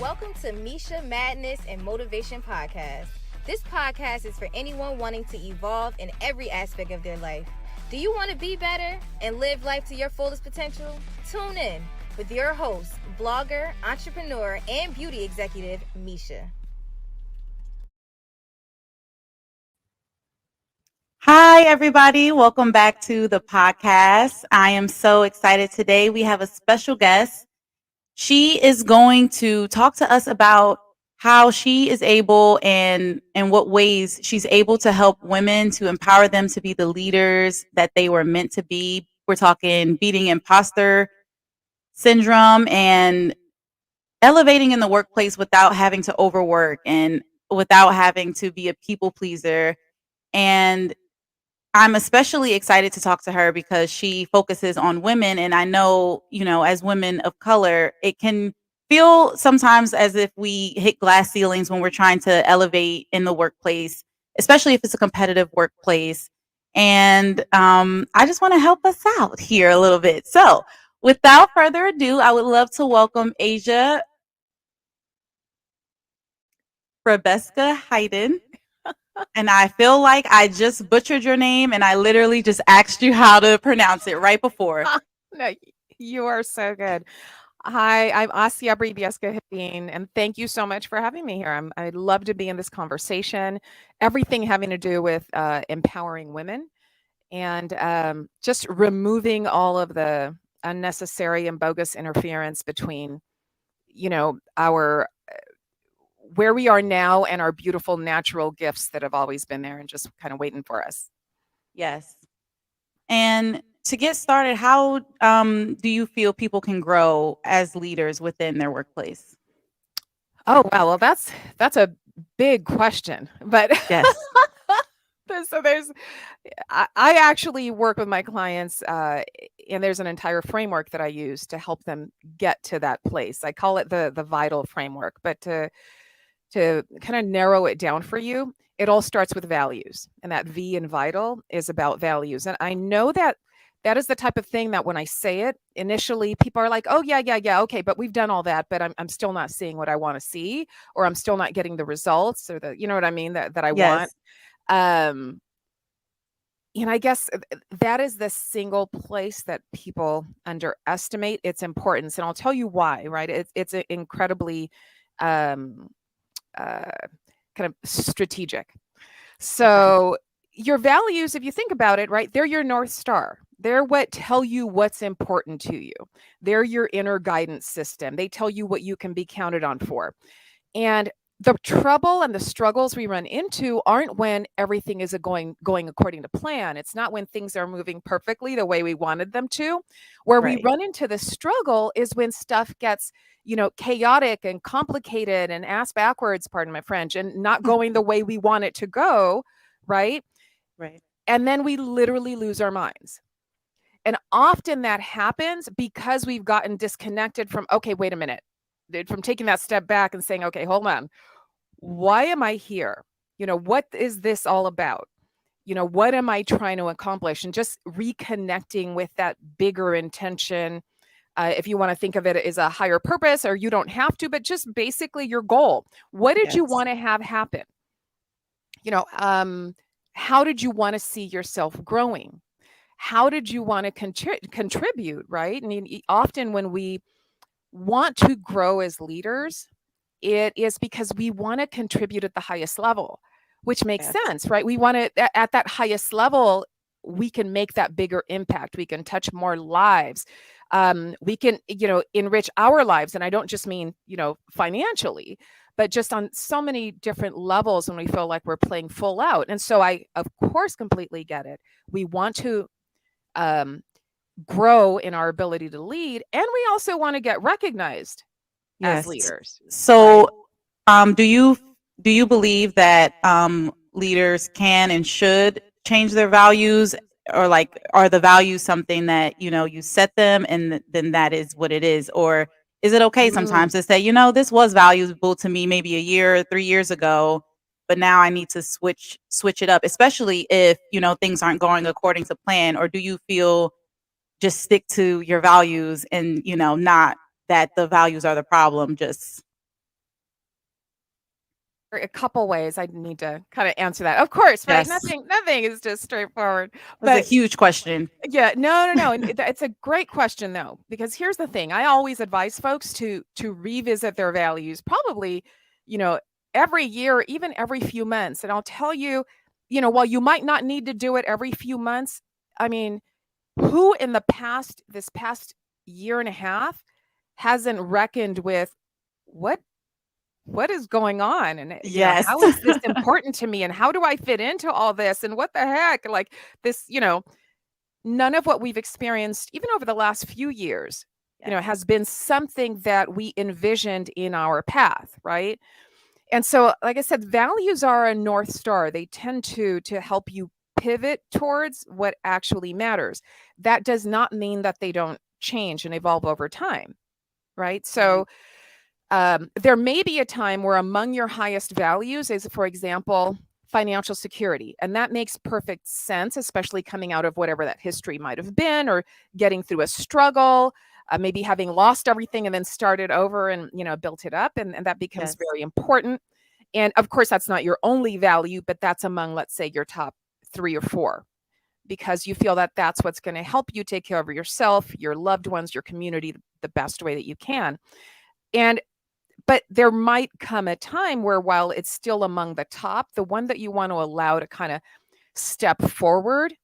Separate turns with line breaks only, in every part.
Welcome to Mishia Madness and Motivation Podcast. This podcast is for anyone wanting to evolve in every aspect of their life. Do you want to be better and live life to your fullest potential? Tune in with your host, blogger, entrepreneur, and beauty executive, Mishia.
Hi, everybody. Welcome back to the podcast. I am so excited today. We have a special guest. She is going to talk to us about how she is able and in what ways she's able to help women to empower them to be the leaders that they were meant to be. We're talking beating imposter syndrome and elevating in the workplace without having to overwork and without having to be a people pleaser. And I'm especially excited to talk to her because she focuses on women. And I know, as women of color, it can feel sometimes as if we hit glass ceilings when we're trying to elevate in the workplace, especially if it's a competitive workplace. And I just want to help us out here a little bit. So without further ado, I would love to welcome Asia Bribiesca-Hedin. And I feel like I just butchered your name and I literally just asked you how to pronounce it right before.
No, you are so good. Hi, I'm Asia Bribiesca-Hedin, and thank you so much for having me here. I'd love to be in this conversation, everything having to do with empowering women and just removing all of the unnecessary and bogus interference between, our where we are now and our beautiful natural gifts that have always been there and just kind of waiting for us.
Yes. And to get started, how do you feel people can grow as leaders within their workplace?
Oh, wow. Well, that's a big question, but
Yes.
so I actually work with my clients, and there's an entire framework that I use to help them get to that place. I call it the vital framework, but to kind of narrow it down for you, it all starts with values, and that V in vital is about values. And I know that is the type of thing that when I say it, initially people are like, oh yeah, okay, but we've done all that, but I'm still not seeing what I want to see, or I'm still not getting the results, or you know what I mean, that I
Yes.
want. And I guess that is the single place that people underestimate its importance. And I'll tell you why, right? It's incredibly um, kind of strategic. So your values, if you think about it, right, they're your North Star. They're what tell you what's important to you. They're your inner guidance system. They tell you what you can be counted on for. And the trouble and the struggles we run into aren't when everything is going according to plan. It's not when things are moving perfectly the way we wanted them to. Where we run into the struggle is when stuff gets, chaotic and complicated and ass backwards, pardon my French, and not going the way we want it to go, right?
Right.
And then we literally lose our minds. And often that happens because we've gotten disconnected from, okay, wait a minute, from taking that step back and saying, okay, hold on. Why am I here? What is this all about? What am I trying to accomplish? And just reconnecting with that bigger intention. If you want to think of it as a higher purpose, or you don't have to, but just basically your goal. What did you want to have happen? How did you want to see yourself growing? How did you want to contribute, right? I mean, often when we want to grow as leaders, it is because we want to contribute at the highest level, which makes sense, right? We want to, at that highest level, we can make that bigger impact. We can touch more lives. We can, enrich our lives. And I don't just mean, financially, but just on so many different levels when we feel like we're playing full out. And so I, of course, completely get it. We want to grow in our ability to lead, and we also want to get recognized as leaders.
So, do you believe that leaders can and should change their values, or like are the values something that you set them and then that is what it is, or is it okay sometimes to say this was valuable to me maybe a year, 3 years ago, but now I need to switch it up, especially if things aren't going according to plan? Or do you feel just stick to your values and not that the values are the problem, just
a couple ways I need to kind of answer that. Of course, right?
Yes.
Nothing is just straightforward.
That's a
But
huge question.
yeah, no. And it's a great question though, because here's the thing. I always advise folks to revisit their values probably, you know, every year, even every few months. And I'll tell you, while you might not need to do it every few months, I mean, who in this past year and a half hasn't reckoned with what is going on, and
Yes.
how is this important to me, and how do I fit into all this, and what the heck, like this, none of what we've experienced even over the last few years,
Yes.
has been something that we envisioned in our path, right? And so, like I said, values are a North Star. They tend to help you pivot towards what actually matters. That does not mean that they don't change and evolve over time, right? So there may be a time where among your highest values is, for example, financial security. And that makes perfect sense, especially coming out of whatever that history might have been, or getting through a struggle, maybe having lost everything and then started over and, built it up. And that becomes
Yes.
very important. And of course, that's not your only value, but that's among, let's say, your top 3 or 4, because you feel that that's what's going to help you take care of yourself, your loved ones, your community, the best way that you can. But there might come a time where, while it's still among the top, the one that you want to allow to kind of step forward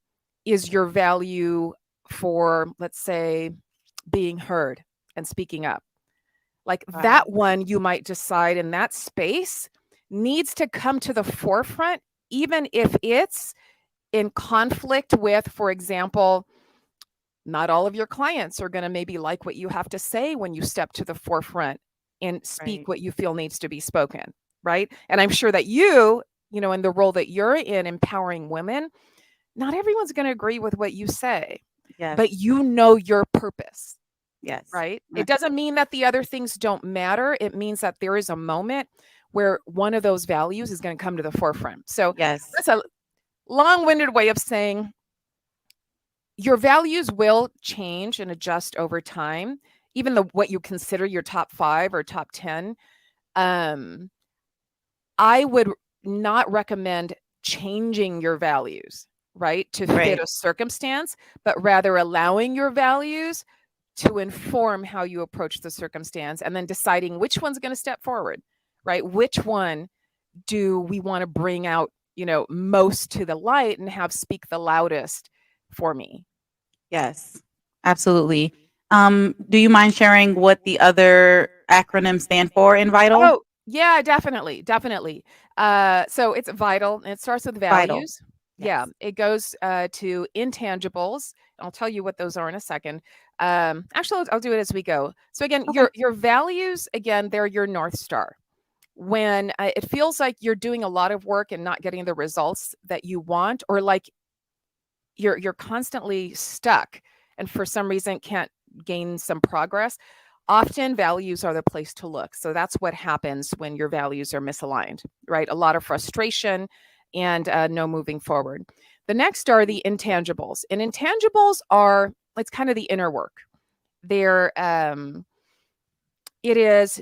is your value for, let's say, being heard and speaking up. Like
Wow.
that one, you might decide in that space needs to come to the forefront, even if it's in conflict with, for example, not all of your clients are going to maybe like what you have to say when you step to the forefront and speak
Right.
what you feel needs to be spoken, right? And I'm sure that in the role that you're in, empowering women, not everyone's going to agree with what you say,
Yes.
but your purpose,
Yes.
right? It doesn't mean that the other things don't matter. It means that there is a moment where one of those values is going to come to the forefront. So
Yes.
that's a long-winded way of saying your values will change and adjust over time, even what you consider your top 5 or top 10. I would not recommend changing your values, right, to fit
Right.
a circumstance, but rather allowing your values to inform how you approach the circumstance, and then deciding which one's going to step forward, right? Which one do we want to bring out, most to the light and have speak the loudest for me?
Yes. Absolutely. Do you mind sharing what the other acronyms stand for in VITAL?
Oh, yeah, definitely. So it's vital. It starts with
VITAL.
values. Yeah,
Yes.
it goes to intangibles. I'll tell you what those are in a second. Actually, I'll do it as we go. So again,
Okay.
your values, again, they're your North Star. When it feels like you're doing a lot of work and not getting the results that you want, or like you're constantly stuck and for some reason can't gain some progress, often values are the place to look. So that's what happens when your values are misaligned, right? A lot of frustration and no moving forward. The next are the intangibles, and intangibles are, it's kind of the inner work. They're it is,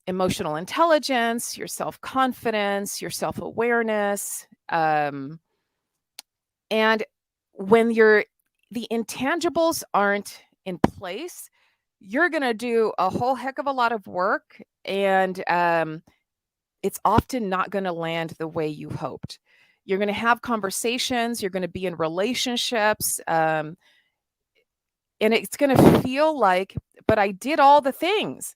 emotional intelligence, your self-confidence, your self-awareness, and when the intangibles aren't in place, you're going to do a whole heck of a lot of work, and it's often not going to land the way you hoped. You're going to have conversations, you're going to be in relationships, and it's going to feel like, but I did all the things,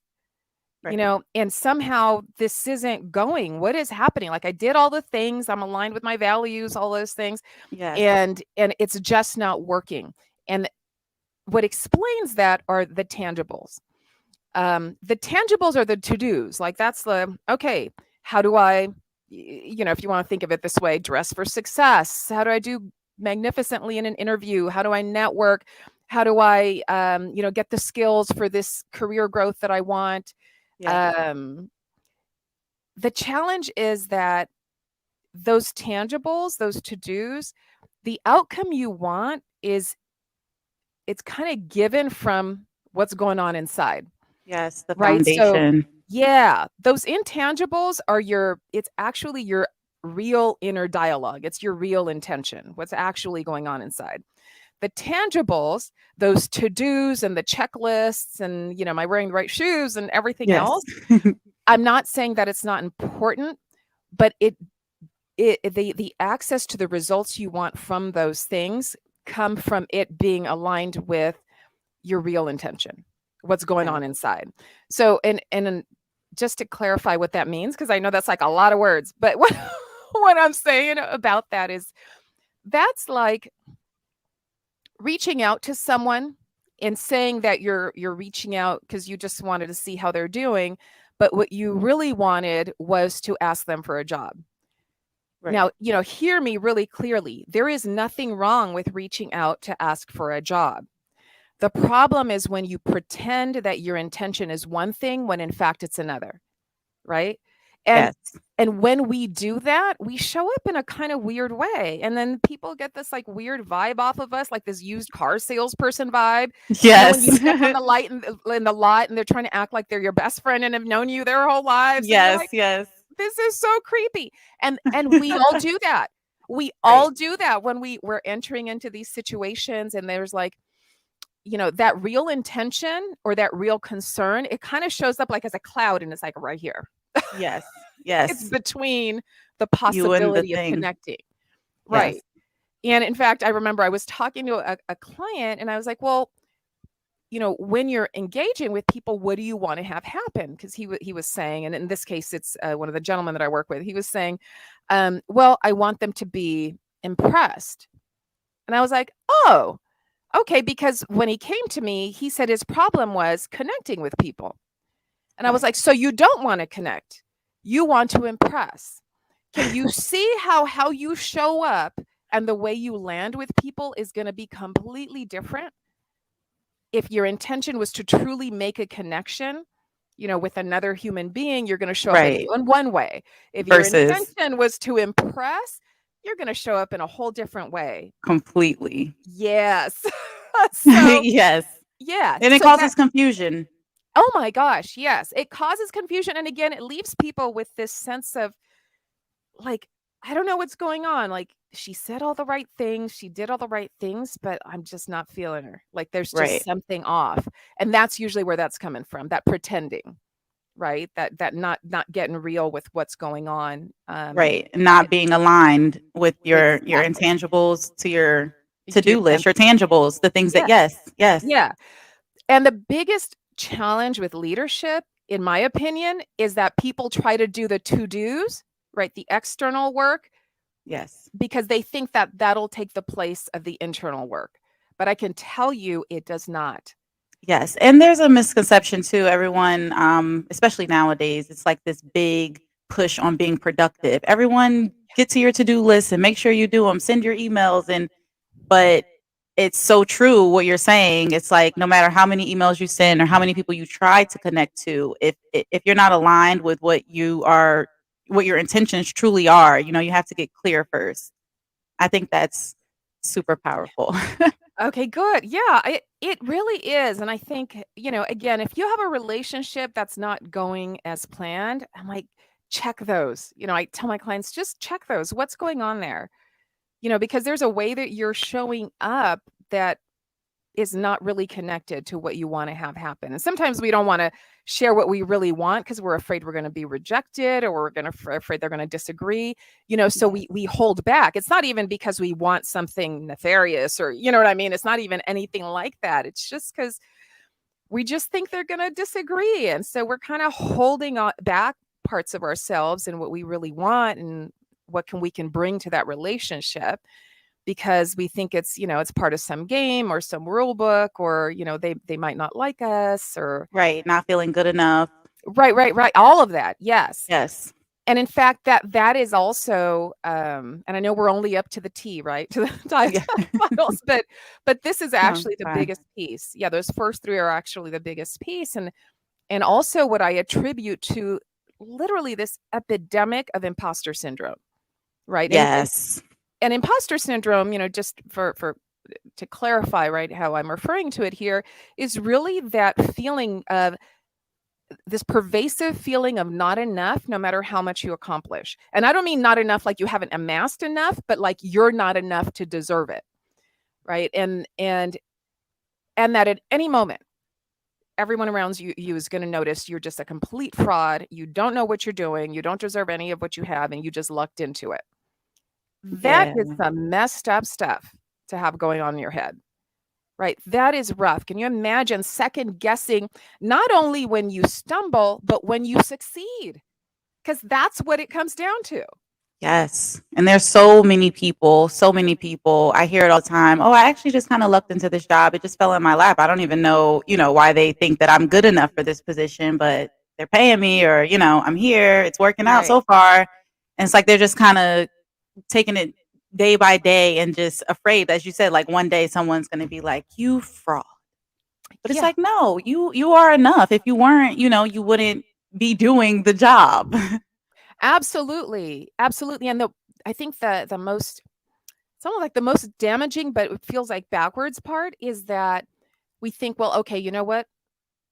Right.
and somehow this isn't going. What is happening? Like, I did all the things, I'm aligned with my values, all those things,
Yes.
and it's just not working. And what explains that are the tangibles. The tangibles are the to-dos. Like, that's okay, how do I, if you want to think of it this way, dress for success? How do I do magnificently in an interview? How do I network? How do I, get the skills for this career growth that I want?
Yes.
The challenge is that those tangibles, those to-dos, the outcome you want is, it's kind of given from what's going on inside,
Yes. The
right? So
foundation.
Yeah, those intangibles are it's actually your real inner dialogue. It's your real intention, what's actually going on inside. The tangibles, those to-dos and the checklists and, am I wearing the right shoes and everything
Yes.
else? I'm not saying that it's not important, but the access to the results you want from those things come from it being aligned with your real intention, what's going
Okay.
on inside. So, and just to clarify what that means, because I know that's like a lot of words, but what I'm saying about that is that's like reaching out to someone and saying that you're reaching out because you just wanted to see how they're doing, but what you really wanted was to ask them for a job.
Right.
Now, hear me really clearly. There is nothing wrong with reaching out to ask for a job. The problem is when you pretend that your intention is one thing when in fact it's another, right? And
Yes.
and when we do that, we show up in a kind of weird way. And then people get this like weird vibe off of us, like this used car salesperson vibe. When you
Yes.
step on the light in the lot and they're trying to act like they're your best friend and have known you their whole lives. And you're
Yes.
like,
Yes.
this is so creepy. And we all do that. We
Right.
all do that when we're entering into these situations and there's like, that real intention or that real concern, it kind of shows up like as a cloud and it's like right here.
Yes.
It's
Yes.
between the
You and the
possibility of
thing.
connecting.
Yes.
Right. And in fact, I remember I was talking to a client and I was like, well, when you're engaging with people, what do you want to have happen? Because he was saying, and in this case, it's one of the gentlemen that I work with. He was saying, well, I want them to be impressed. And I was like, oh, okay. Because when he came to me, he said his problem was connecting with people. And I was like, so you don't want to connect. You want to impress. Can you see how you show up and the way you land with people is going to be completely different? If your intention was to truly make a connection, with another human being, you're going to show up in
Right.
one way. If your
Versus
intention was to impress, you're going to show up in a whole different way.
completely.
Yes. So,
Yes.
yeah.
And it
So
causes confusion.
oh my gosh, yes. It causes confusion. And again, it leaves people with this sense of like, I don't know what's going on. Like, she said all the right things, she did all the right things, but I'm just not feeling her. Like, there's just
Right.
something off. And that's usually where that's coming from, that pretending, right? That not getting real with what's going on.
Right. Not being aligned with your
Exactly.
intangibles to your
Your
to-do list, your tangibles, the things that
yeah,
yes. Yes.
yeah. And the biggest challenge with leadership, in my opinion, is that people try to do the to-dos, right? The external work,
Yes.
because they think that that'll take the place of the internal work. But I can tell you it does not.
Yes. And there's a misconception too, everyone, especially nowadays, it's like this big push on being productive. Everyone get to your to-do list and make sure you do them, send your emails but it's so true what you're saying. It's like no matter how many emails you send or how many people you try to connect to, if you're not aligned with what your intentions truly are, you have to get clear first. I think that's super powerful.
Okay, good. Yeah, it really is. And I think, again, if you have a relationship that's not going as planned, I'm like, check those. I tell my clients, just check those. What's going on there? Because there's a way that you're showing up that is not really connected to what you want to have happen. And sometimes we don't want to share what we really want because we're afraid we're going to be rejected or we're going to afraid they're going to disagree. So we hold back. It's not even because we want something nefarious or you know what I mean? It's not even anything like that. It's just because we just think they're going to disagree. And so we're kind of holding back parts of ourselves and what we really want and what we can bring to that relationship because we think it's it's part of some game or some rule book or they might not like us or
Right. Not feeling good enough.
right, all of that. Yes.
Yes.
And in fact that is also and I know we're only up to the T, right, to the titles, but this is actually the
Fine.
biggest piece. Yeah, those first three are actually the biggest piece, and also what I attribute to literally this epidemic of imposter syndrome, right?
Yes.
And imposter syndrome, just for to clarify, right, how I'm referring to it here is really that feeling of this pervasive feeling of not enough, no matter how much you accomplish. And I don't mean not enough like you haven't amassed enough, but like you're not enough to deserve it, right? And that at any moment, everyone around you is going to notice you're just a complete fraud. You don't know what you're doing. You don't deserve any of what you have, and you just lucked into it. That
Yeah.
is some messed up stuff to have going on in your head, right? That is rough. Can you imagine second guessing not only when you stumble, but when you succeed? Because that's what it comes down to.
Yes. And there's so many people, so many people. I hear it all the time. Oh, I actually just kind of lucked into this job. It just fell in my lap. I don't even know, why they think that I'm good enough for this position, but they're paying me or, I'm here. It's working out
Right.
so far. And it's like they're just kind of taking it day by day and just afraid, as you said, like one day someone's going to be like, you fraud. But it's
Yeah,
like, no, you are enough. If you weren't, you wouldn't be doing the job.
absolutely. Absolutely. And I think the most, something like the most damaging, but it feels like backwards part is that we think, well, okay, you know what?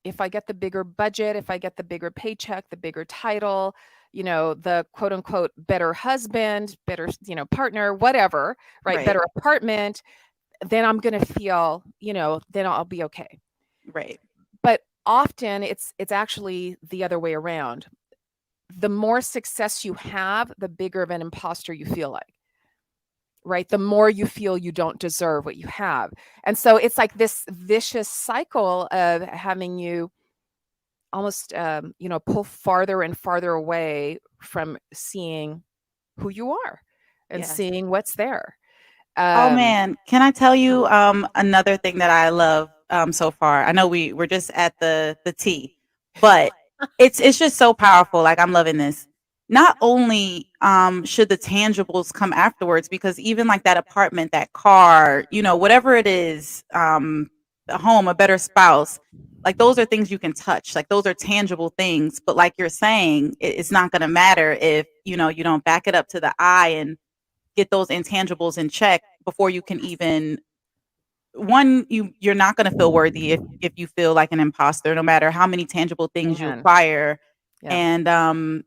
If I get the bigger budget, if I get the bigger paycheck, the bigger title, the quote unquote better husband, better, partner, whatever, right?
Right.
Better apartment, then I'm going to feel, then I'll be okay.
Right.
But often it's actually the other way around. The more success you have, the bigger of an imposter you feel like. Right? The more you feel you don't deserve what you have. And so it's like this vicious cycle of having you almost pull farther and farther away from seeing who you are and
Yes.
seeing what's there.
Oh man, can I tell you another thing that I love so far? I know we're just at the tea, but it's just so powerful. Like I'm loving this. Not only should the tangibles come afterwards, because even like that apartment, that car, whatever it is, a home, a better spouse, like those are things you can touch. Like those are tangible things. But like you're saying, it's not going to matter if you don't back it up to the eye and get those intangibles in check before you can even you're not going to feel worthy if you feel like an imposter, no matter how many tangible things you
Man.
acquire.
Yeah.
And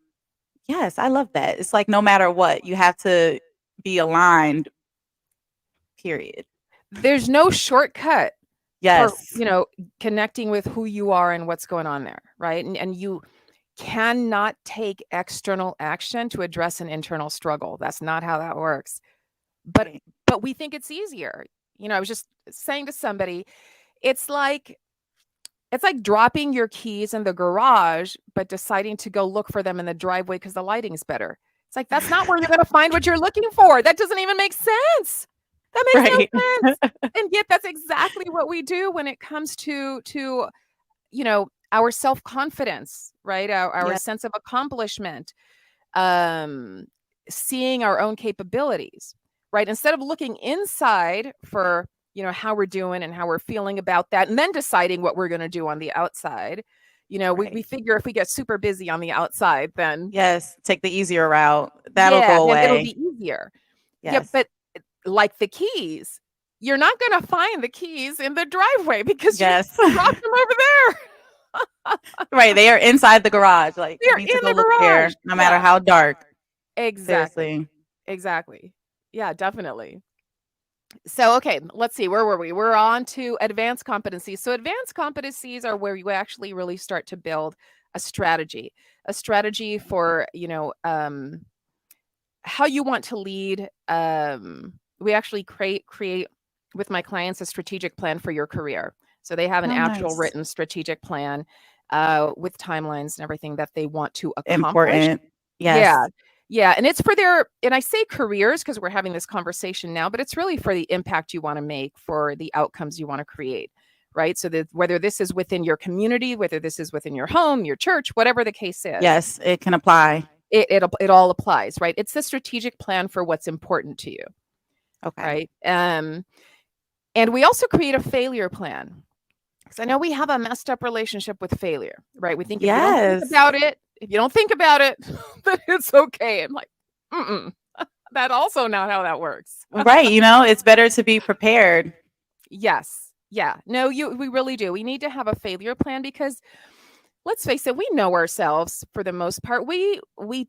yes, I love that. It's like no matter what, you have to be aligned, period.
There's no shortcut for,
Yes.
connecting with who you are and what's going on there, right? And you cannot take external action to address an internal struggle. That's not how that works. But
Right.
but we think it's easier. I was just saying to somebody, it's like dropping your keys in the garage, but deciding to go look for them in the driveway because the lighting's better. It's like, that's not where you're going to find what you're looking for. That doesn't even make sense. That makes
Right.
no sense. And yet that's exactly what we do when it comes to our self-confidence, right? Our
Yeah.
sense of accomplishment, seeing our own capabilities, right? Instead of looking inside for how we're doing and how we're feeling about that, and then deciding what we're going to do on the outside.
Right.
We figure if we get super busy on the outside, then
Yes. Take the easier route. That'll
yeah,
go
then it'll
away.
be easier. Yeah,
Yes.
but like the keys, you're not going to find the keys in the driveway because you
Yes.
dropped them over there.
Right. They are inside the garage. Like you
They're
need to
in
go
the
look there,
garage.
no matter
Yeah,
how dark.
exactly.
Seriously.
Exactly. Yeah, definitely. So, okay, let's see. Where were we? We're on to advanced competencies. So, advanced competencies are where you actually really start to build a strategy for, how you want to lead. We actually create with my clients a strategic plan for your career. So, they have an
Oh,
actual
nice.
written strategic plan with timelines and everything that they want to accomplish.
Important. Yes.
Yeah. Yeah, and it's for and I say careers because we're having this conversation now, but it's really for the impact you want to make, for the outcomes you want to create, right? So that whether this is within your community, whether this is within your home, your church, whatever the case is,
Yes, it can apply.
it all applies, right? It's the strategic plan for what's important to you,
Okay.
right? And we also create a failure plan. Because I know we have a messed up relationship with failure, right? We think if you don't think
Yes.
about it, then it's okay. I'm like, that also not how that works.
Right. It's better to be prepared.
Yes. Yeah. No, we really do. We need to have a failure plan because let's face it, we know ourselves for the most part. We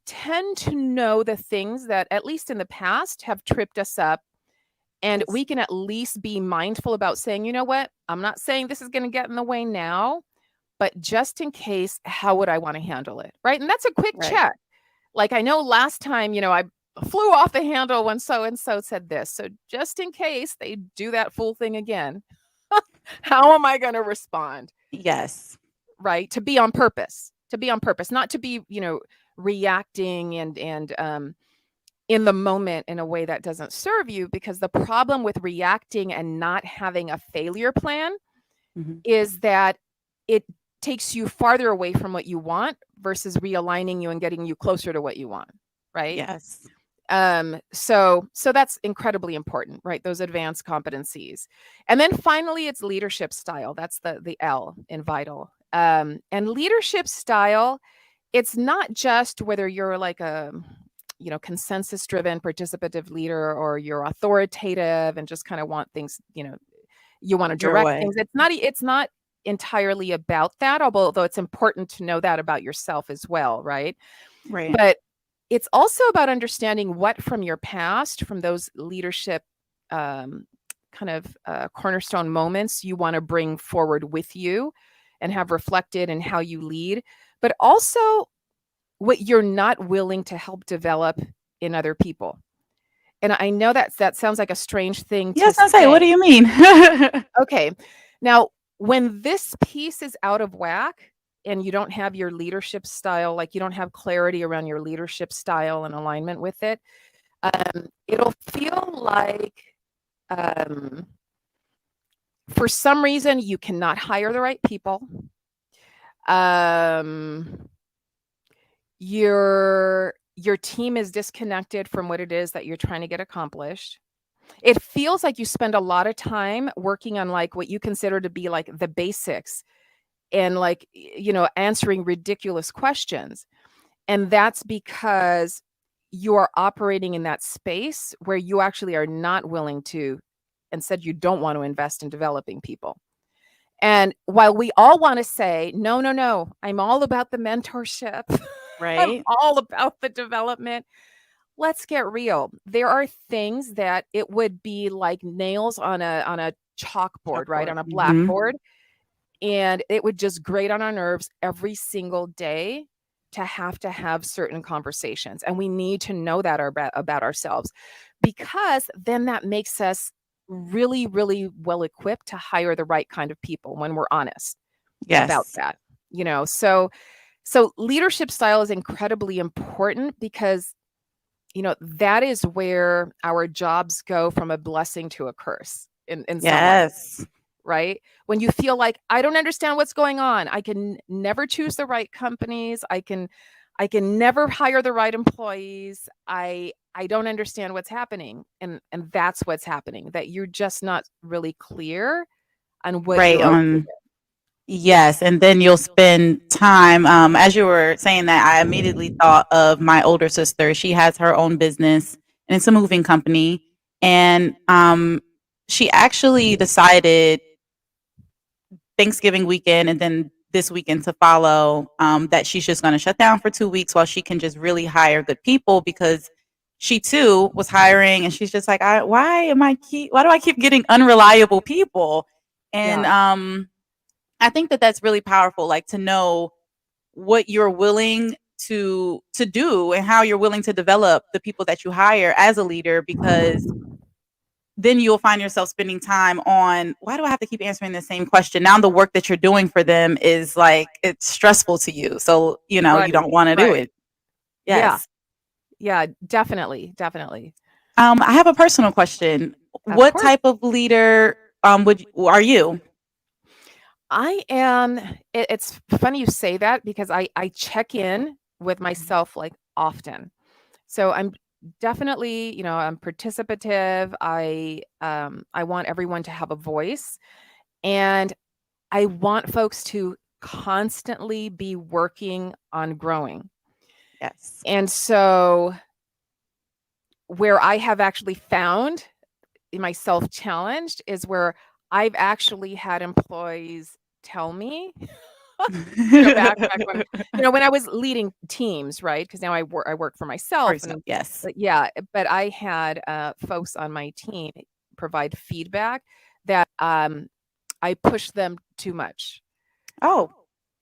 tend to know the things that, at least in the past, have tripped us up. And
Yes.
we can at least be mindful about saying, you know what, I'm not saying this is going to get in the way now, but just in case, how would I want to handle it? Right. And that's a quick
Right.
check. Like, I know last time, I flew off the handle when so and so said this. So just in case they do that fool thing again, how am I going to respond?
Yes.
Right. To be on purpose, not to be, reacting and in the moment in a way that doesn't serve you, because the problem with reacting and not having a failure plan
Mhm.
is that it takes you farther away from what you want versus realigning you and getting you closer to what you want, right?
Yes.
So that's incredibly important, right? Those advanced competencies. And then finally, it's leadership style. That's the L in vital. And leadership style, it's not just whether you're like a consensus driven participative leader, or you're authoritative and just kind of want things, you want to
Your
direct
way.
things. It's not entirely about that, although it's important to know that about yourself as well, right?
Right.
But it's also about understanding what from your past, from those leadership kind of cornerstone moments, you want to bring forward with you and have reflected in how you lead, but also what you're not willing to help develop in other people. And I know that sounds like a strange thing to
Yes, I say, what
say.
do you mean?
Okay. Now, when this piece is out of whack and you don't have your leadership style, like you don't have clarity around your leadership style and alignment with it, it'll feel like for some reason you cannot hire the right people. Your team is disconnected from what it is that you're trying to get accomplished. It feels like you spend a lot of time working on like what you consider to be like the basics, and like answering ridiculous questions. And that's because you are operating in that space where you actually are not willing to, and said you don't want to invest in developing people. And while we all want to say, no, no, no, I'm all about the mentorship, I'm
Right.
all about the development, let's get real. There are things that it would be like nails on a chalkboard, right?
Chalkboard.
On a
Mhm.
blackboard. And it would just grate on our nerves every single day to have certain conversations. And we need to know that about ourselves, because then that makes us really, really well equipped to hire the right kind of people when we're honest about
Yes.
that. So leadership style is incredibly important, because that is where our jobs go from a blessing to a curse in some way,
Yes.
right? When you feel like, I don't understand what's going on, I can never choose the right companies, I can never hire the right employees, I don't understand what's happening, and that's what's happening, that you're just not really clear on what
Right.
you're okay with.
Yes, and then you'll spend time. As you were saying that, I immediately thought of my older sister. She has her own business, and it's a moving company. And she actually decided Thanksgiving weekend and then this weekend to follow, that she's just going to shut down for 2 weeks while she can just really hire good people, because she too was hiring, and she's just like, why do I keep getting unreliable people? And
Yeah.
I think that that's really powerful, like to know what you're willing to do and how you're willing to develop the people that you hire as a leader, because then you'll find yourself spending time on, why do I have to keep answering the same question? Now the work that you're doing for them is like, it's stressful to you. So,
Right.
you don't want to do
Right.
it.
Yeah.
Yes.
Yeah, definitely. Definitely.
I have a personal question.
Of
What
course.
type of leader are you?
I am. It's funny you say that, because I check in with myself like often. So I'm definitely, I'm participative. I want everyone to have a voice, and I want folks to constantly be working on growing.
Yes.
And so where I have actually found myself challenged is where I've actually had employees tell me Back when, when I was leading teams, right? Because now I work for myself, and
Yes.
but I had folks on my team provide feedback that I pushed them too much.
Oh.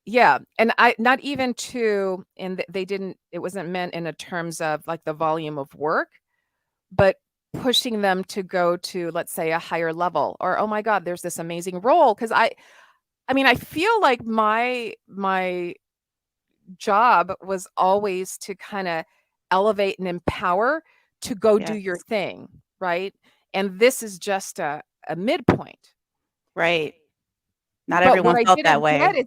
Yeah, and I not even to, and they didn't. It wasn't meant in a terms of like the volume of work, but pushing them to go to, let's say, a higher level, or oh my God, there's this amazing role. Because I mean, I feel like my job was always to kind of elevate and empower to go do your
Yes.
thing, right? And this is just a midpoint.
Right. Not
But what
everyone
I
felt that
didn't get
way.
is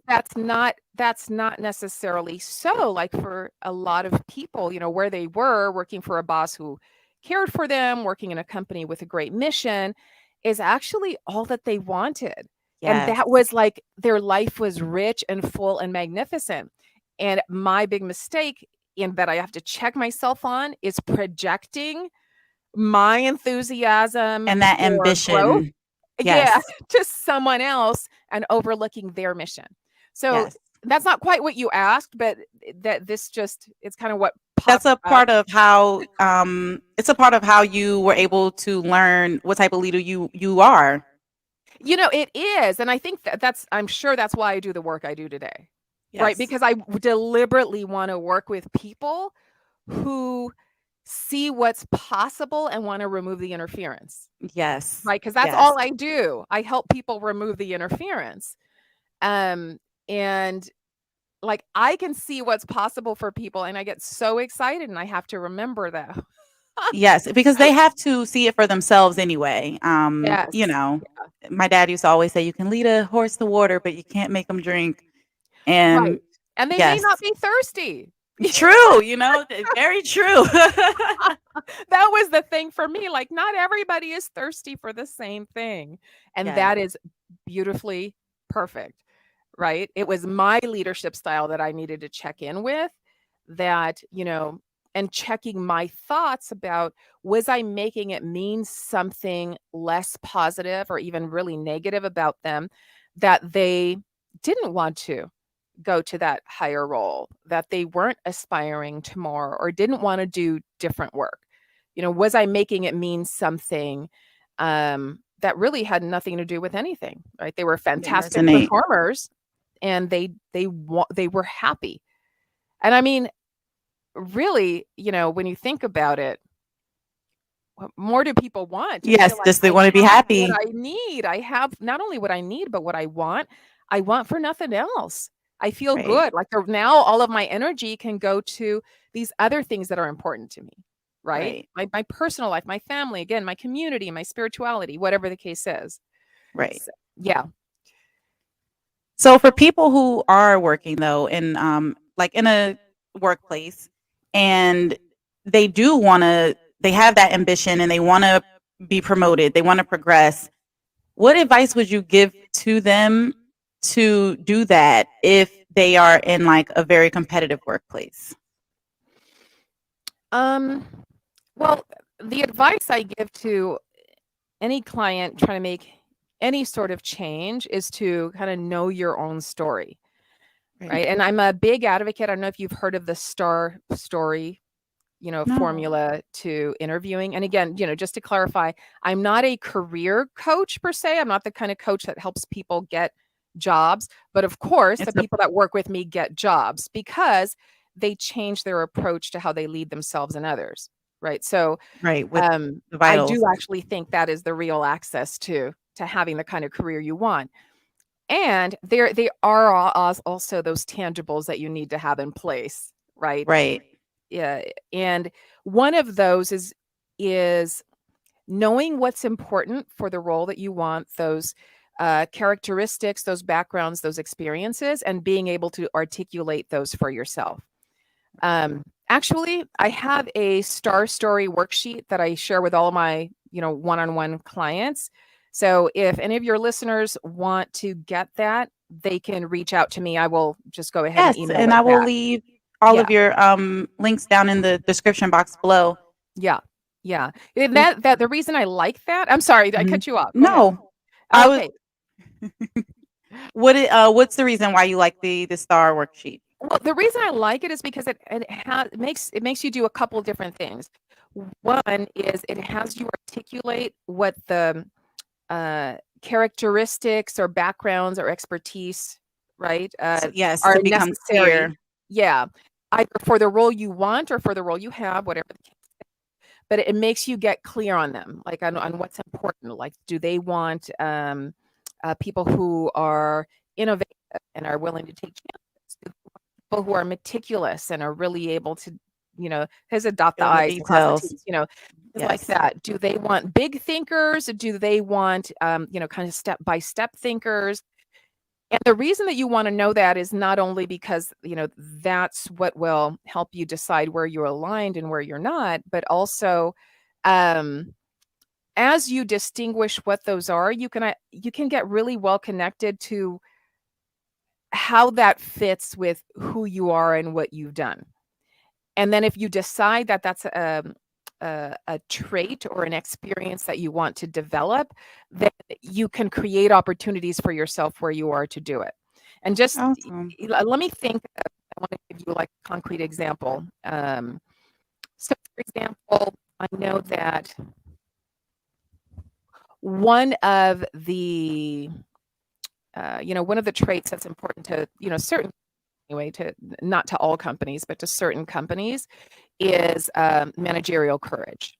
that's not necessarily so. Like for a lot of people, where they were working for a boss who cared for them, working in a company with a great mission is actually all that they wanted. And
Yes.
that was like their life was rich and full and magnificent. And my big mistake in that I have to check myself on is projecting my enthusiasm
And that
for growth,
ambition.
yeah,
Yes.
to someone else and overlooking their mission. So
Yes.
that's not quite what you asked, but that this just, it's kind of what
That's
popped
a
up.
part of how it's a part of how you were able to learn what type of leader you are.
It is. And I think I'm sure that's why I do the work I do today. Right?
Yes.
Because I deliberately want to work with people who see what's possible and want to remove the interference.
Yes.
Right? Because that's
Yes.
all I do. I help people remove the interference. And like I can see what's possible for people, and I get so excited, and I have to remember that.
Yes, because they have to see it for themselves anyway.
Yes.
My dad used to always say, "You can lead a horse to water, but you can't make them drink."
Right.
And
And they may
yes,
not be thirsty.
true. Very true.
That was the thing for me. Like, not everybody is thirsty for the same thing. And
Yes.
that is beautifully perfect. Right. It was my leadership style that I needed to check in with, that, and checking my thoughts about, was I making it mean something less positive or even really negative about them, that they didn't want to go to that higher role, that they weren't aspiring to more or didn't want to do different work. Was I making it mean something that really had nothing to do with anything, right? They were
Didn't
fantastic
resonate.
performers, and they were happy. And I mean, really, when you think about it, what more do people want? To
Yes,
feel like
just they
I
want to be
have what
happy.
I need. I have not only what I need, but what I want. I want for nothing else. I feel
Right.
good. Like now all of my energy can go to these other things that are important to me, right?
Right.
My personal life, my family, again, my community, my spirituality, whatever the case is.
Right.
So, yeah.
So for people who are working though in like in a workplace, and they have that ambition and they want to be promoted, they want to progress, what advice would you give to them to do that if they are in like a very competitive workplace?
Well, the advice I give to any client trying to make any sort of change is to kind of know your own story.
Right.
Right. And I'm a big advocate. I don't know if you've heard of the STAR story,
No.
formula to interviewing. And again, just to clarify, I'm not a career coach per se. I'm not the kind of coach that helps people get jobs. But of course, the
It's a
people that work with me get jobs because they change their approach to how they lead themselves and others. Right. So
right with the
I
vitals.
do actually think that is the real access to having the kind of career you want. And they are also those tangibles that you need to have in place, right?
Right.
Yeah. And one of those is knowing what's important for the role that you want, those characteristics, those backgrounds, those experiences, and being able to articulate those for yourself. Actually, I have a STAR story worksheet that I share with all of my, one-on-one clients. So if any of your listeners want to get that, they can reach out to me. I will just go ahead and
Yes,
email
and
it
I will
back.
leave all
Yeah.
of your links down in the description box below.
Yeah. Yeah. And that the reason I like that, I'm sorry, did I
Mhm.
cut you off? Go ahead.
No, I was
Okay.
What's the reason why you like the STAR worksheet?
Well, the reason I like it is because it makes you do a couple different things. One is it has you articulate what the characteristics or backgrounds or expertise, right,
Yes,
are
to become
necessary.
clear.
Yeah, either for the role you want or for the role you have, whatever the case. But it makes you get clear on them, like on what's important. Like, do they want people who are innovative and are willing to take chances? Do they want people who are meticulous and are really able to, his dot the
Feel the
I's and cross the
details.
T's, things like
Yes.
that. Do they want big thinkers? Do they want, kind of step by step thinkers? And the reason that you want to know that is not only because, that's what will help you decide where you're aligned and where you're not, but also um, as you distinguish what those are, you can get really well connected to how that fits with who you are and what you've done. And then if you decide that that's a trait or an experience that you want to develop, then you can create opportunities for yourself where you are to do it. And just
Awesome.
let me think. I want to give you like a concrete example. So, for example, I know that one of the one of the traits that's important to certain anyway, to not to all companies, but to certain companies, is managerial courage,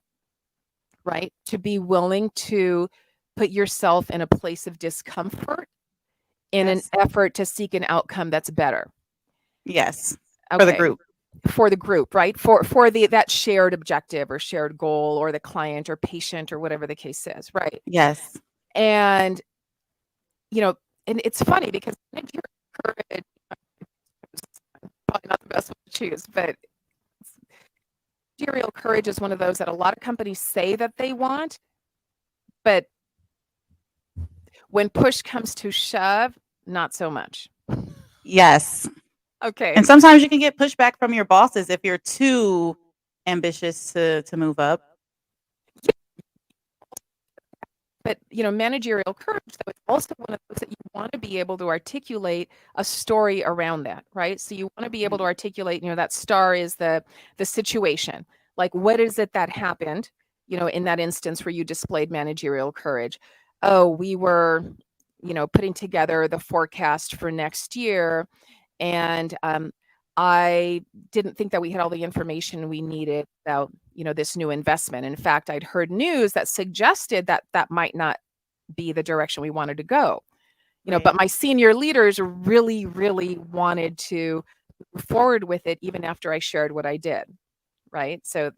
right? To be willing to put yourself in a place of discomfort in an
Yes.
effort to seek an outcome that's better.
Yes. For the
Okay.
group.
For the group, right? For that shared objective or shared goal or the client or patient or whatever the case is, right?
Yes.
And and it's funny because managerial courage probably not the best one to choose, but managerial courage is one of those that a lot of companies say that they want, but when push comes to shove, not so much.
Yes.
Okay.
And sometimes you can get pushback from your bosses if you're too ambitious to move up.
But managerial courage, though, is also one of those that you want to be able to articulate a story around that, right? So you want to be able to articulate, that star is the situation. Like, what is it that happened, in that instance where you displayed managerial courage? Oh, we were, putting together the forecast for next year, and I didn't think that we had all the information we needed about, this new investment. In fact, I'd heard news that suggested that that might not be the direction we wanted to go.
Right.
But my senior leaders really, really wanted to move forward with it even after I shared what I did. Right. So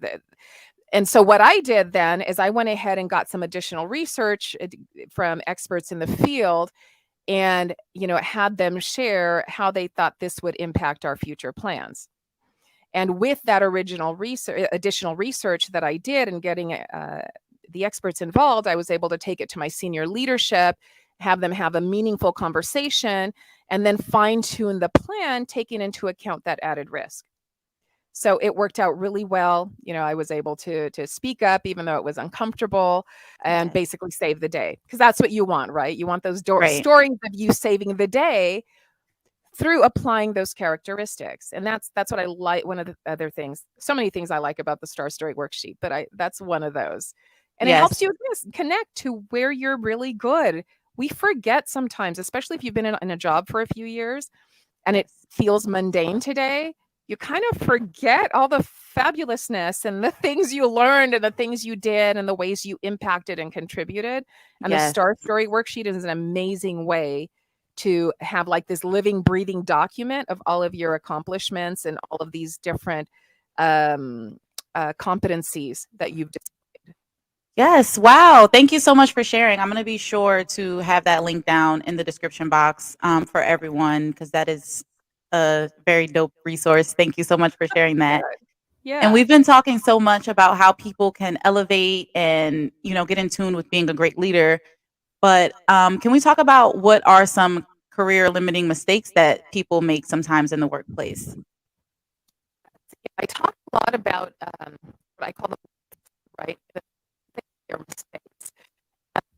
what I did then is I went ahead and got some additional research from experts in the field and had them share how they thought this would impact our future plans. And with that additional research that I did and getting the experts involved, I was able to take it to my senior leadership, have them have a meaningful conversation, and then fine tune the plan, taking into account that added risk. So it worked out really well. I was able to speak up, even though it was uncomfortable, and
Yes.
basically save the day. Because that's what you want, right? You want those
Right.
stories of you saving the day through applying those characteristics. And that's what I like. One of the other things, so many things I like about the Star Story worksheet, but that's one of those. And it helps
Yes.
you connect to where you're really good. We forget sometimes, especially if you've been in a job for a few years and it feels mundane today, you kind of forget all the fabulousness and the things you learned and the things you did and the ways you impacted and contributed. And the
Yes.
Star Story worksheet is an amazing way to have like this living, breathing document of all of your accomplishments and all of these different competencies that you've displayed.
Yes. Wow. Thank you so much for sharing. I'm going to be sure to have that link down in the description box for everyone because that is a very dope resource. Thank you so much for sharing that.
Yeah.
And we've been talking so much about how people can elevate and, get in tune with being a great leader. But can we talk about what are some career limiting mistakes that people make sometimes in the workplace?
I talk a lot about what I call the right their mistakes,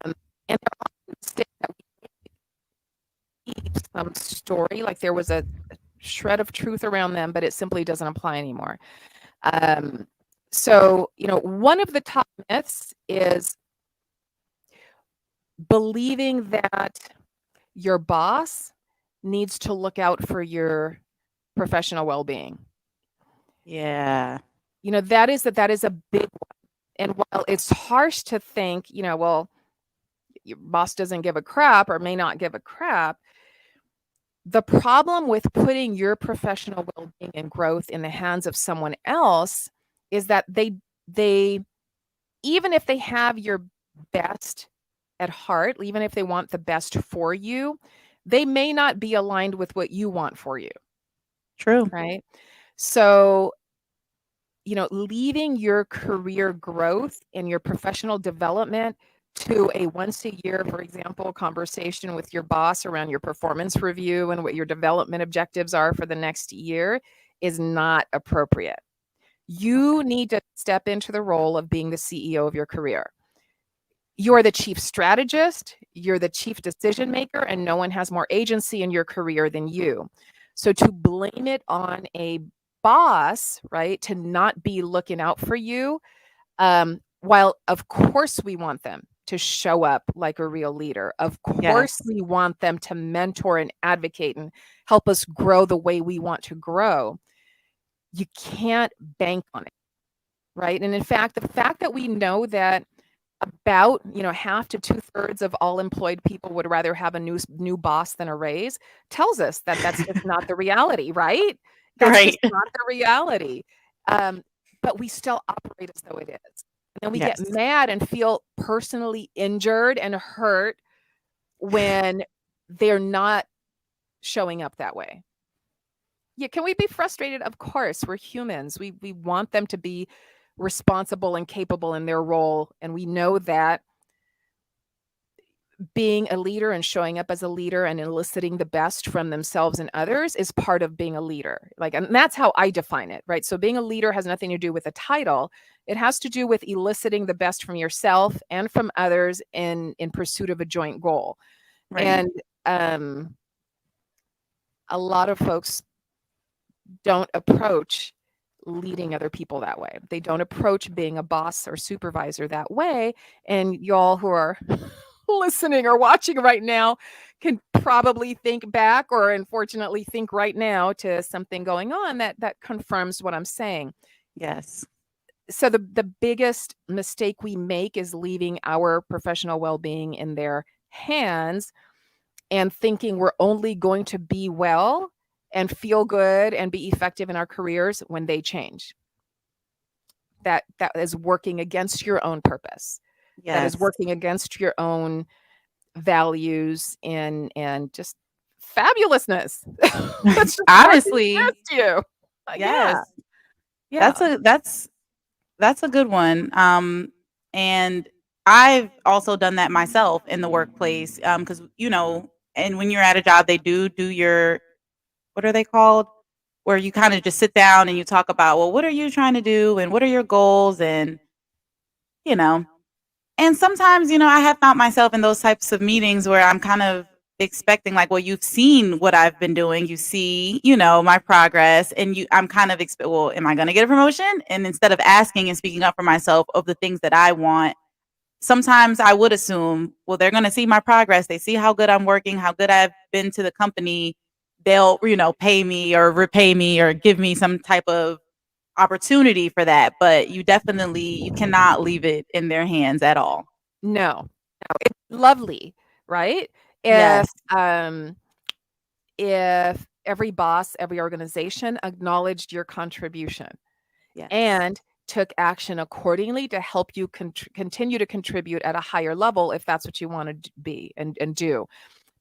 and there are mistakes that we story, like there was a shred of truth around them, but it simply doesn't apply anymore. So, one of the top myths is believing that your boss needs to look out for your professional well-being.
Yeah.
That is a big one. And while it's harsh to think, well, your boss doesn't give a crap or may not give a crap, the problem with putting your professional well-being and growth in the hands of someone else is that they even if they have your best at heart, even if they want the best for you, they may not be aligned with what you want for you,
True.
right? So, leaving your career growth and your professional development to a once a year, for example, conversation with your boss around your performance review and what your development objectives are for the next year is not appropriate. You need to step into the role of being the CEO of your career. You're the chief strategist, you're the chief decision maker, and no one has more agency in your career than you. So to blame it on a boss, right, to not be looking out for you, while of course we want them to show up like a real leader, of course
Yes.
we want them to mentor and advocate and help us grow the way we want to grow, you can't bank on it, right? And in fact, the fact that we know that about half to 2/3 of all employed people would rather have a new boss than a raise tells us that that's just not the reality, right? That's
Right.
just not the reality. But we still operate as though it is. And then we get
Yes.
mad and feel personally injured and hurt when they're not showing up that way. Yeah, can we be frustrated? Of course, we're humans. We want them to be responsible and capable in their role, and we know that being a leader and showing up as a leader and eliciting the best from themselves and others is part of being a leader. And that's how I define it, right? So being a leader has nothing to do with a title. It has to do with eliciting the best from yourself and from others in pursuit of a joint goal.
Right.
And a lot of folks don't approach leading other people that way. They don't approach being a boss or supervisor that way. And y'all who are listening or watching right now can probably think back, or unfortunately think right now, to something going on that confirms what I'm saying.
Yes.
So the biggest mistake we make is leaving our professional well-being in their hands and thinking we're only going to be well and feel good and be effective in our careers when they change. That is working against your own purpose.
Yes.
That is working against your own values and just fabulousness. That's just
Honestly,
you.
yes.
Yeah.
That's a good one. And I've also done that myself in the workplace. Because and when you're at a job, they do your, what are they called? Where you kind of just sit down and you talk about, well, what are you trying to do and what are your goals? And you know, and sometimes, I have found myself in those types of meetings where I'm kind of expecting, like, well, you've seen what I've been doing. You see, my progress, and I'm kind of, well, am I going to get a promotion? And instead of asking and speaking up for myself of the things that I want, sometimes I would assume, well, they're going to see my progress. They see how good I'm working, how good I've been to the company. They'll, pay me or repay me or give me some type of opportunity for that. But you cannot leave it in their hands at all.
No, it's lovely, right?
Yes.
If every boss, every organization acknowledged your contribution
Yes.
and took action accordingly to help you continue to contribute at a higher level, if that's what you want to be and do.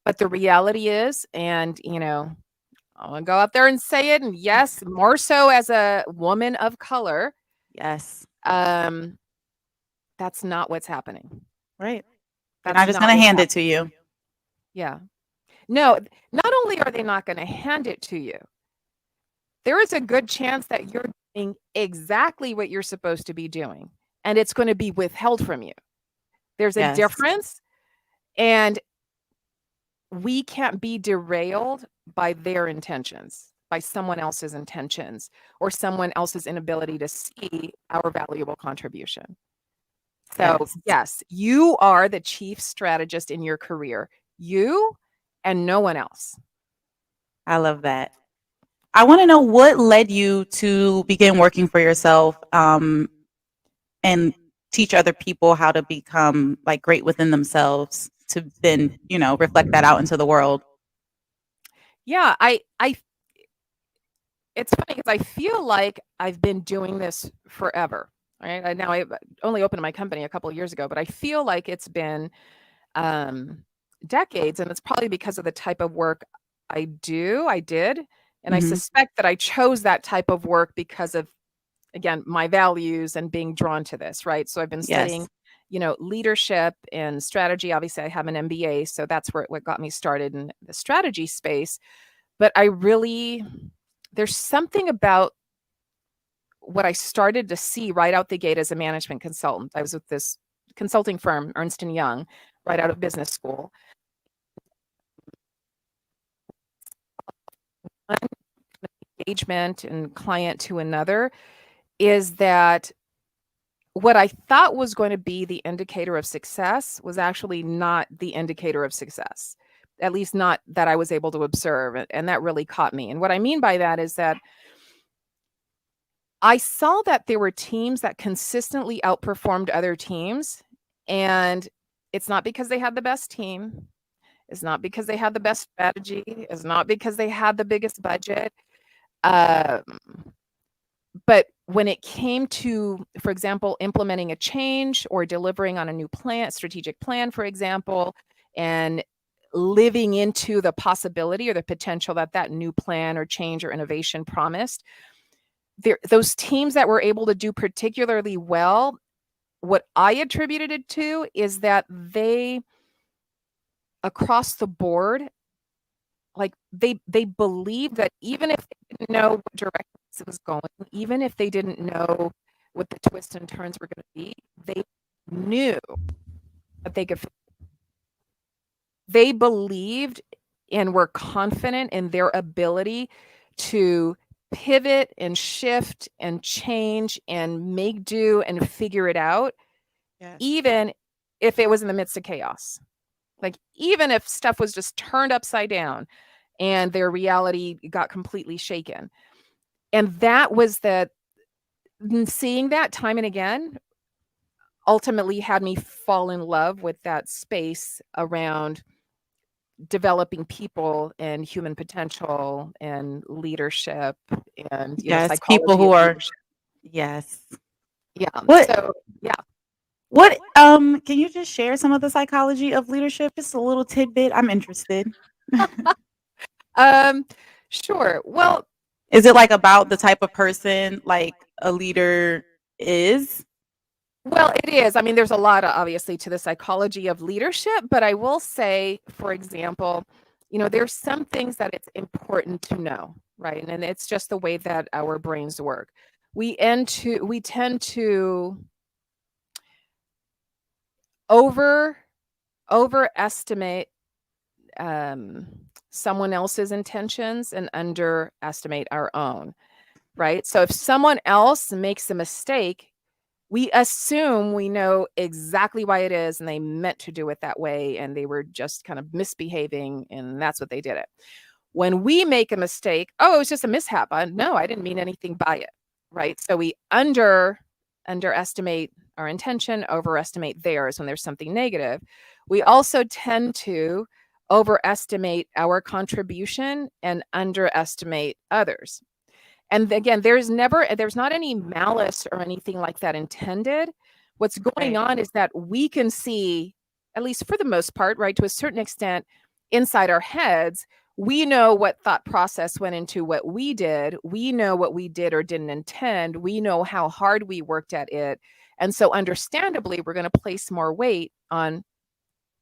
But the reality is, and I want to go out there and say it, and yes, more so as a woman of color.
Yes.
That's not what's happening.
Right. They're
That's
not just going to hand it to you.
Yeah. No, not only are they not going to hand it to you, there is a good chance that you're doing exactly what you're supposed to be doing, and it's going to be withheld from you. There's a difference. And we can't be derailed by their intentions, by someone else's intentions, or someone else's inability to see our valuable contribution. So, yes, you are the chief strategist in your career. You and no one else.
I love that. I want to know what led you to begin working for yourself and teach other people how to become like great within themselves to then, reflect that out into the world.
Yeah, it's funny because I feel like I've been doing this forever. Right now, I only opened my company a couple of years ago, but I feel like it's been decades, and it's probably because of the type of work I did, and I
Mhm.
suspect that I chose that type of work because of, again, my values and being drawn to this, right? So I've been studying,
Yes.
leadership and strategy. Obviously, I have an MBA, so that's what got me started in the strategy space. But there's something about what I started to see right out the gate as a management consultant. I was with this consulting firm, Ernst & Young, right out of business school. One engagement and client to another is that what I thought was going to be the indicator of success was actually not the indicator of success, at least not that I was able to observe. And that really caught me. And what I mean by that is that I saw that there were teams that consistently outperformed other teams. And it's not because they had the best team. It's not because they had the best strategy. It's not because they had the biggest budget. Um, but when it came to, for example, implementing a change or delivering on a new strategic plan, for example, and living into the possibility or the potential that that new plan or change or innovation promised, those teams that were able to do particularly well, what I attributed it to is that they, across the board, like they believed that even if they didn't know what direction it was going, even if they didn't know what the twists and turns were going to be, they knew that they could. They believed and were confident in their ability to pivot and shift and change and make do and figure it out,
Yes.
even if it was in the midst of chaos. Like, even if stuff was just turned upside down and their reality got completely shaken. And that was seeing that time and again ultimately had me fall in love with that space around developing people and human potential and leadership and,
Yes, people
psychology
who
of
are
leadership.
yes.
Yeah.
What
So, yeah.
what can you just share some of the psychology of leadership? Just a little tidbit. I'm interested.
Um, sure. Well,
Is it like about the type of person like a leader is?
it is. I mean, there's a lot, obviously, to the psychology of leadership, but I will say, for example, there's some things that it's important to know, right? And it's just the way that our brains work. We tend to overestimate someone else's intentions and underestimate our own, right? So if someone else makes a mistake, we assume we know exactly why it is and they meant to do it that way and they were just kind of misbehaving and that's what they did it. When we make a mistake, oh, it was just a mishap. No, I didn't mean anything by it, right? So we underestimate our intention, overestimate theirs when there's something negative. We also tend to overestimate our contribution and underestimate others. And again, there's not any malice or anything like that intended. What's going
Right.
on is that we can see, at least for the most part, right, to a certain extent, inside our heads, we know what thought process went into what we did. We know what we did or didn't intend. We know how hard we worked at it. And so understandably, we're going to place more weight on,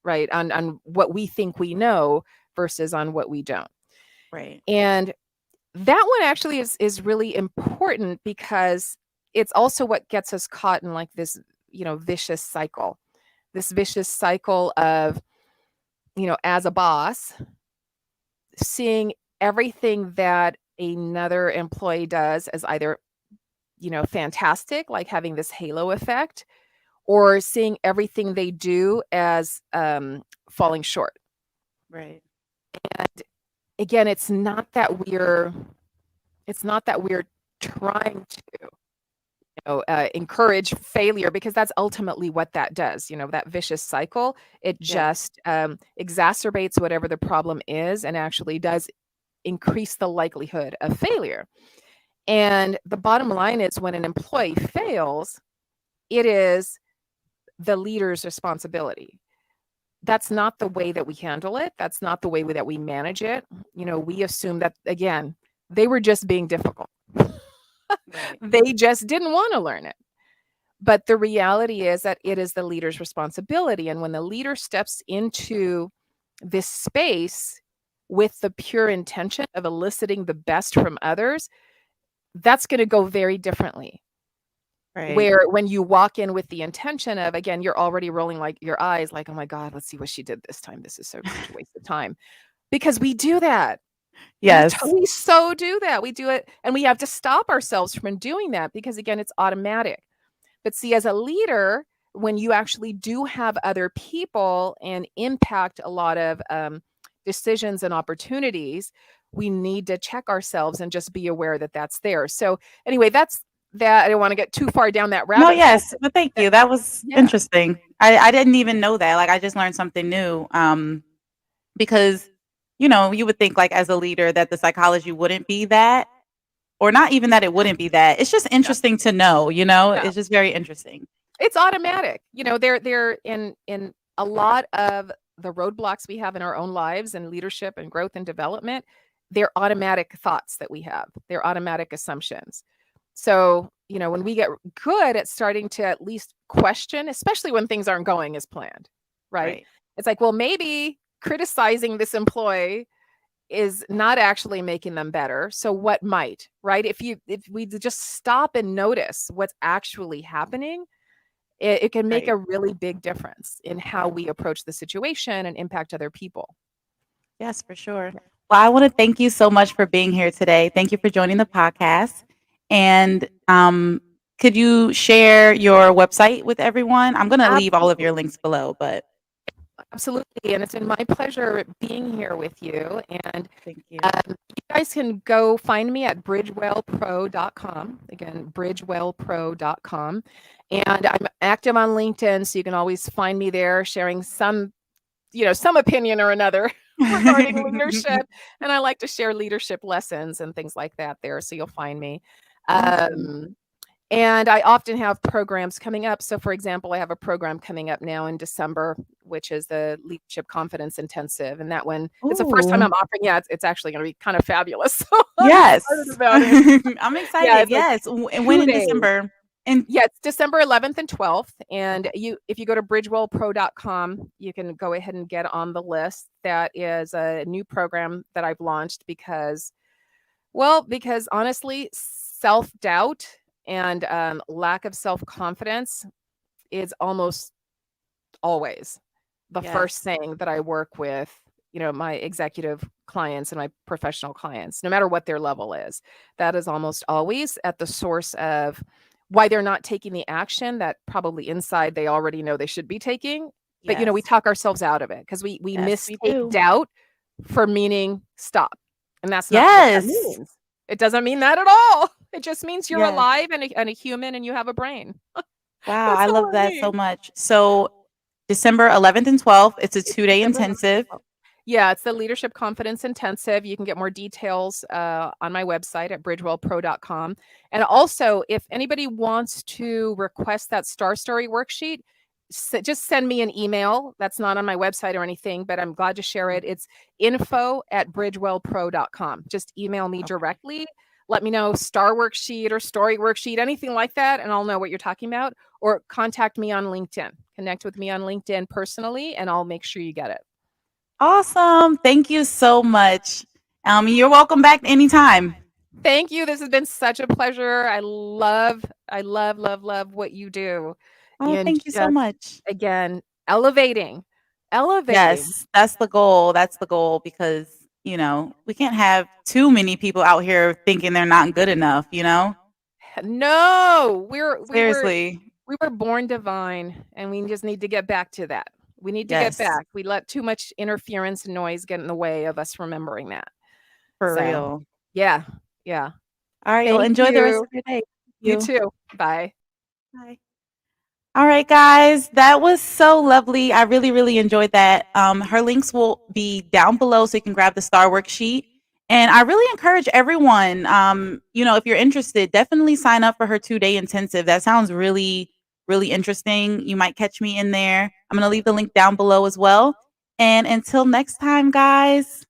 right, on what we think we know versus on what we don't.
Right.
And that one actually is really important because it's also what gets us caught in like this, vicious cycle of as a boss, seeing everything that another employee does as either, fantastic, like having this halo effect, or seeing everything they do as falling short.
Right.
And again, it's not that we're trying to encourage failure, because that's ultimately what that does. That vicious cycle, it
Yeah.
just exacerbates whatever the problem is and actually does increase the likelihood of failure. And the bottom line is, when an employee fails, it is the leader's responsibility. That's not the way that we handle it. That's not the way that we manage it. We assume that, again, they were just being difficult.
Right.
They just didn't want to learn it. But the reality is that it is the leader's responsibility. And when the leader steps into this space with the pure intention of eliciting the best from others, that's going to go very differently.
Right.
Where when you walk in with the intention of, again, you're already rolling like your eyes, like, oh my God, let's see what she did this time. This is such a waste of time. Because we do that.
Yes.
We so do that. We do it, and we have to stop ourselves from doing that, because again, it's automatic. But see, as a leader, when you actually do have other people and impact a lot of decisions and opportunities, we need to check ourselves and just be aware that that's there. So anyway, that's that. I don't want to get too far down that rabbit
No,
hole.
yes, but thank you. That was
Yeah.
interesting. I didn't even know that. Like, I just learned something new. Because, you would think, like, as a leader, that the psychology wouldn't be that, or not even that it wouldn't be that. It's just interesting to know,
Yeah.
It's just very interesting.
It's automatic. They're in a lot of the roadblocks we have in our own lives and leadership and growth and development. They're automatic thoughts that we have. They're automatic assumptions. So, when we get good at starting to at least question, especially when things aren't going as planned, right?
Right.
It's like, well, maybe criticizing this employee is not actually making them better. So what might, right? If we just stop and notice what's actually happening, it can make
Right.
a really big difference in how we approach the situation and impact other people.
Yes, for sure. Well, I want to thank you so much for being here today. Thank you for joining the podcast. And could you share your website with everyone? I'm going to leave all of your links below, but
Absolutely. And it's been my pleasure being here with you. And
thank you.
you guys can go find me at bridgewellpro.com. Again, bridgewellpro.com. And I'm active on LinkedIn, so you can always find me there sharing some opinion or another regarding leadership. And I like to share leadership lessons and things like that there. So you'll find me. And I often have programs coming up. So, for example, I have a program coming up now in December, which is the Leadership Confidence Intensive. And that one, it's the first time I'm offering. Yeah, it's actually going to be kind of fabulous. So
Yes.
I'm excited about it.
I'm excited.
Yeah,
Yes. And when in December? And
yeah, it's December 11th and 12th. And if you go to bridgewellpro.com, you can go ahead and get on the list. That is a new program that I've launched because honestly, self-doubt and lack of self-confidence is almost always the first thing that I work with, my executive clients and my professional clients, no matter what their level is. That is almost always at the source of why they're not taking the action that probably inside they already know they should be taking. But, we talk ourselves out of it because we mistake doubt for meaning stop. And that's not what that means. It doesn't mean that at all. It just means you're alive and a human and you have a brain.
Wow, I love that so much. So December 11th and 12th, it's a 2-day intensive.
Yeah, it's the Leadership Confidence Intensive. You can get more details on my website at bridgewellpro.com. And also, if anybody wants to request that Star Story worksheet, just send me an email. That's not on my website or anything, but I'm glad to share it. It's info@bridgewellpro.com. Just email me directly. Let me know star worksheet or story worksheet, anything like that, and I'll know what you're talking about. Or contact me on LinkedIn. Connect with me on LinkedIn personally, and I'll make sure you get it.
Awesome. Thank you so much. You're welcome back anytime.
Thank you. This has been such a pleasure. I love what you do.
Oh, thank you so much.
Again, elevating elevating.
Yes, that's the goal. That's the goal because, we can't have too many people out here thinking they're not good enough,
No,
Seriously.
we were born divine, and we just need to get back to that. We need to get
Yes,
back. We let too much interference and noise get in the way of us remembering that.
for
So,
real.
yeah, yeah.
All right, well,
Thank
enjoy the rest
you.
of your day. Thank
You
you.
too. Bye.
Bye. All right, guys, that was so lovely. I really, really enjoyed that. Her links will be down below so you can grab the STAR worksheet. And I really encourage everyone, if you're interested, definitely sign up for her 2-day intensive. That sounds really, really interesting. You might catch me in there. I'm going to leave the link down below as well. And until next time, guys,